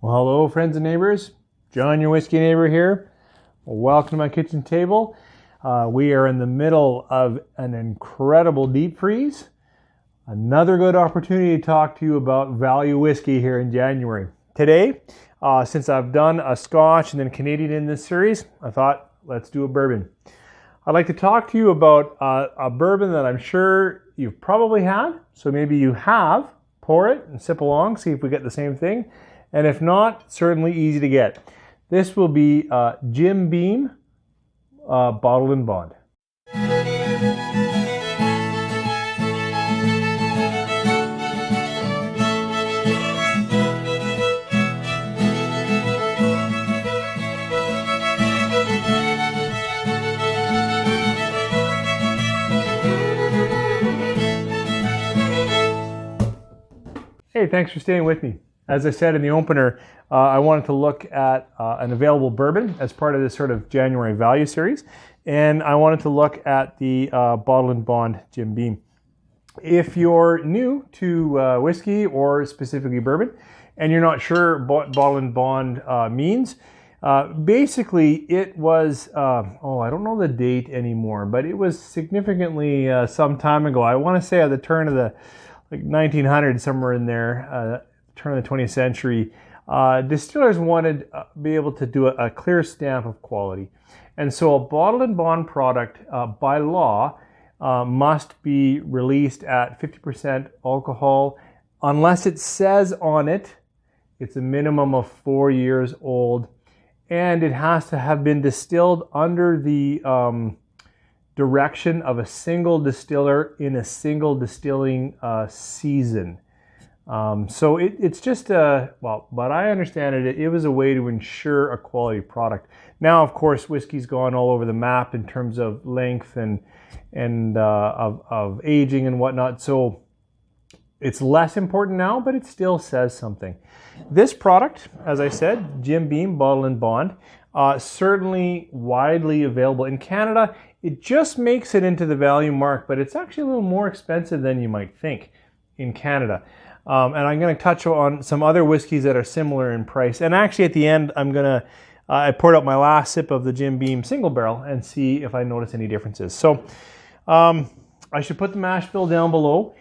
Well, hello, friends and neighbors. John, your whiskey neighbor here. Welcome to my kitchen table. We are in the middle of an incredible deep freeze. Another good opportunity to talk to you about value whiskey here in January. Today, since I've done a Scotch and then Canadian in this series, I thought let's do a bourbon. I'd like to talk to you about a bourbon that I'm sure you've probably had. So maybe you have. Pour it and sip along, see if we get the same thing. And if not, certainly easy to get. This will be Jim Beam Bottled and Bond. Hey, thanks for staying with me. As I said in the opener, I wanted to look at an available bourbon as part of this sort of January value series, and I wanted to look at the Bottled and Bond Jim Beam. If you're new to whiskey or specifically bourbon, and you're not sure what Bottled and Bond means, basically it was, I don't know the date anymore, but it was significantly some time ago. I want to say at the turn of the 1900s, somewhere in there, turn of the 20th century, distillers wanted to be able to do a clear stamp of quality. And so a bottled and bond product by law must be released at 50% alcohol unless it says on it it's a minimum of 4 years old, and it has to have been distilled under the direction of a single distiller in a single distilling season. So it's just but I understand it was a way to ensure a quality product. Now, of course, whiskey's gone all over the map in terms of length and of aging and whatnot. So it's less important now, but it still says something. This product, as I said, Jim Beam Bottled and Bond, certainly widely available in Canada. It just makes it into the value mark, but it's actually a little more expensive than you might think in Canada. And I'm going to touch on some other whiskeys that are similar in price. And actually at the end, I poured out my last sip of the Jim Beam single barrel and see if I notice any differences. So I should put the mash bill down below.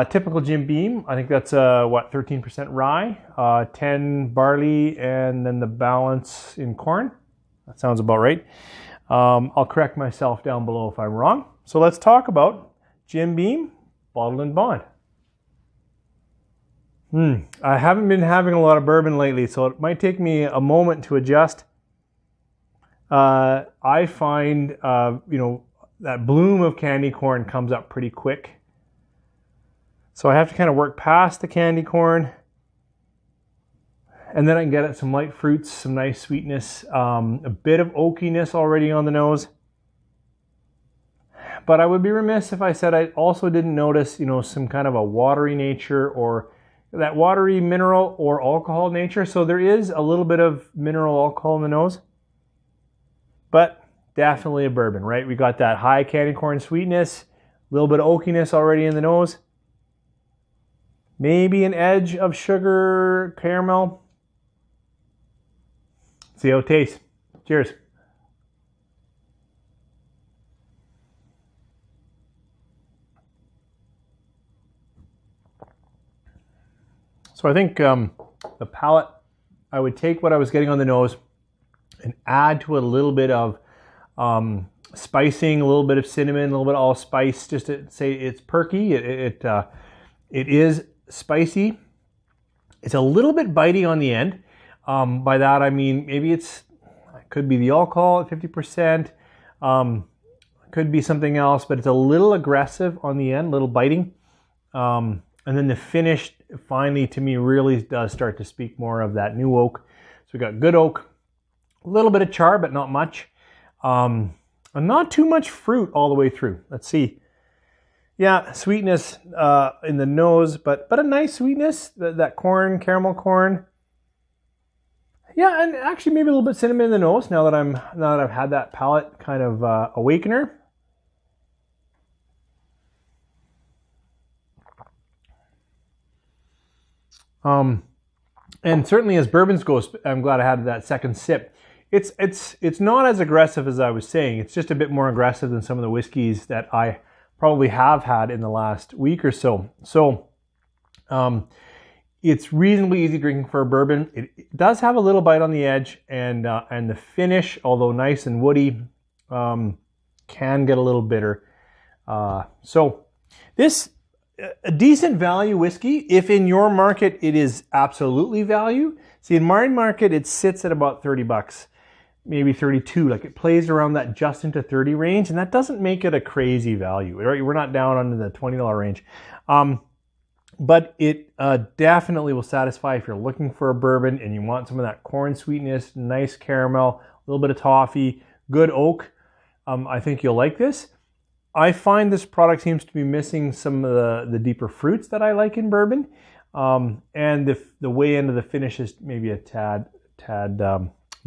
Typical Jim Beam, I think that's 13% rye, 10 barley, and then the balance in corn. That sounds about right. I'll correct myself down below if I'm wrong. So let's talk about Jim Beam Bottled and Bond. I haven't been having a lot of bourbon lately, so it might take me a moment to adjust. I find, that bloom of candy corn comes up pretty quick. So I have to kind of work past the candy corn. And then I can get at some light fruits, some nice sweetness, a bit of oakiness already on the nose. But I would be remiss if I said I also didn't notice, some kind of a watery nature or that watery mineral or alcohol nature. So there is a little bit of mineral alcohol in the nose, but definitely a bourbon, right? We got that high candy corn sweetness, a little bit of oakiness already in the nose, maybe an edge of sugar, caramel. See how it tastes. Cheers. So I think the palate, I would take what I was getting on the nose and add to it a little bit of spicing, a little bit of cinnamon, a little bit of allspice, just to say it's perky. It is spicy. It's a little bit bitey on the end. By that I mean maybe it could be the alcohol at 50%, could be something else, but it's a little aggressive on the end, a little biting. And then the finish finally to me really does start to speak more of that new oak. So we got good oak, a little bit of char, but not much. And not too much fruit all the way through. Let's see. Yeah, sweetness in the nose, but a nice sweetness, that corn, caramel corn. Yeah, and actually maybe a little bit cinnamon in the nose now that I've had that palate kind of awakener. And certainly as bourbons go, I'm glad I had that second sip. It's not as aggressive as I was saying. It's just a bit more aggressive than some of the whiskeys that I probably have had in the last week or so. So it's reasonably easy drinking for a bourbon. It does have a little bite on the edge, and the finish, although nice and woody, can get a little bitter. So this, a decent value whiskey. If in your market it is absolutely value. See, in my market it sits at about $30, maybe 32. Like, it plays around that just into 30 range, and that doesn't make it a crazy value. Right? We're not down under the $20 range. But it definitely will satisfy if you're looking for a bourbon and you want some of that corn sweetness, nice caramel, a little bit of toffee, good oak. I think you'll like this. I find this product seems to be missing some of the deeper fruits that I like in bourbon. And the way into the finish is maybe a tad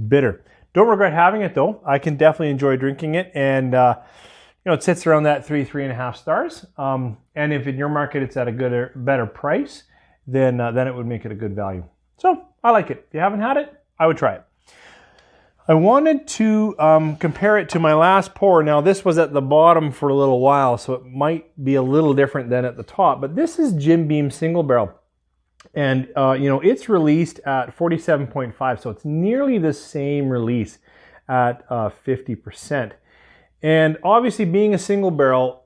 bitter. Don't regret having it though. I can definitely enjoy drinking it, and it sits around that 3.5 stars. And if in your market it's at a better price, then it would make it a good value. So I like it. If you haven't had it, I would try it. I wanted to compare it to my last pour. Now, this was at the bottom for a little while, so it might be a little different than at the top. But this is Jim Beam Single Barrel. And, it's released at 47.5, so it's nearly the same release at 50%. And obviously, being a single barrel,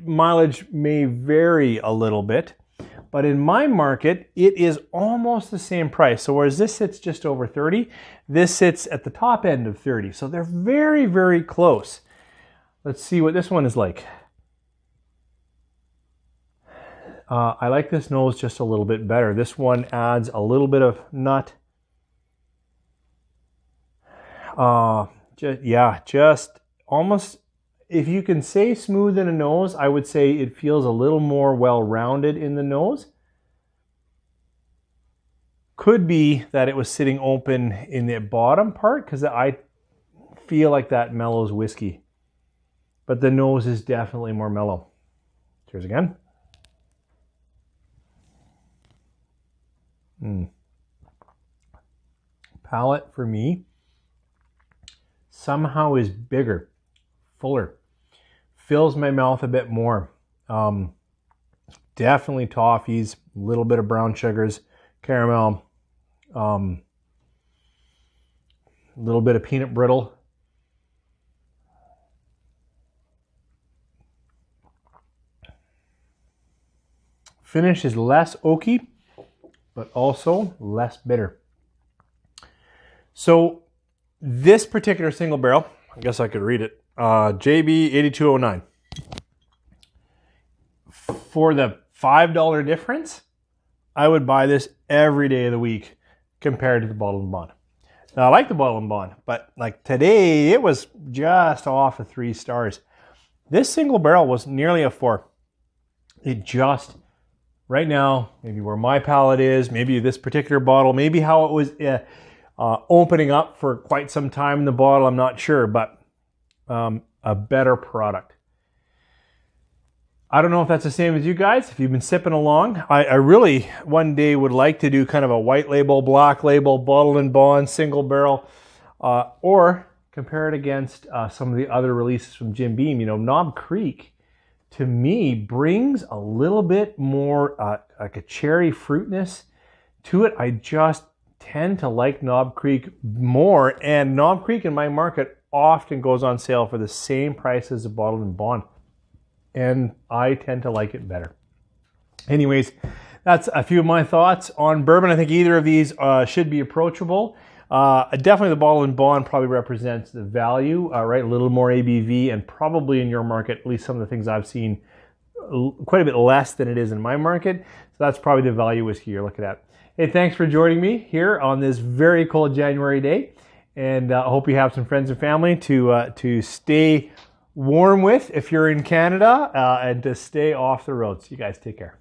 mileage may vary a little bit. But in my market, it is almost the same price. So whereas this sits just over 30, this sits at the top end of 30. So they're very, very close. Let's see what this one is like. I like this nose just a little bit better. This one adds a little bit of nut. Just almost, if you can say smooth in a nose, I would say it feels a little more well-rounded in the nose. Could be that it was sitting open in the bottom part, because I feel like that mellows whiskey. But the nose is definitely more mellow. Cheers again. Palate for me somehow is bigger, fuller. Fills my mouth a bit more. Definitely toffees, a little bit of brown sugars, caramel, a little bit of peanut brittle. Finish is less oaky, but also less bitter. So this particular single barrel, I guess I could read it, JB 8209. For the $5 difference, I would buy this every day of the week compared to the Bottle and Bond. Now, I like the Bottle and Bond, but like today, it was just off of 3 stars. This single barrel was nearly a 4. It just, right now, maybe where my palate is, maybe this particular bottle, maybe how it was opening up for quite some time in the bottle, I'm not sure, but a better product. I don't know if that's the same as you guys, if you've been sipping along. I really one day would like to do kind of a white label, black label, Bottle and Bond, single barrel, or compare it against some of the other releases from Jim Beam. Knob Creek, to me, brings a little bit more like a cherry fruitness to it. I just tend to like Knob Creek more, and Knob Creek in my market often goes on sale for the same price as a Bottle and Bond, and I tend to like it better. Anyways, that's a few of my thoughts on bourbon. I think either of these should be approachable. Definitely the Bottle and Bond probably represents the value, right? A little more ABV, and probably in your market, at least some of the things I've seen, quite a bit less than it is in my market. So that's probably the value whiskey you're looking at. Hey, thanks for joining me here on this very cold January day, and I hope you have some friends and family to stay warm with if you're in Canada, and to stay off the roads. You guys take care.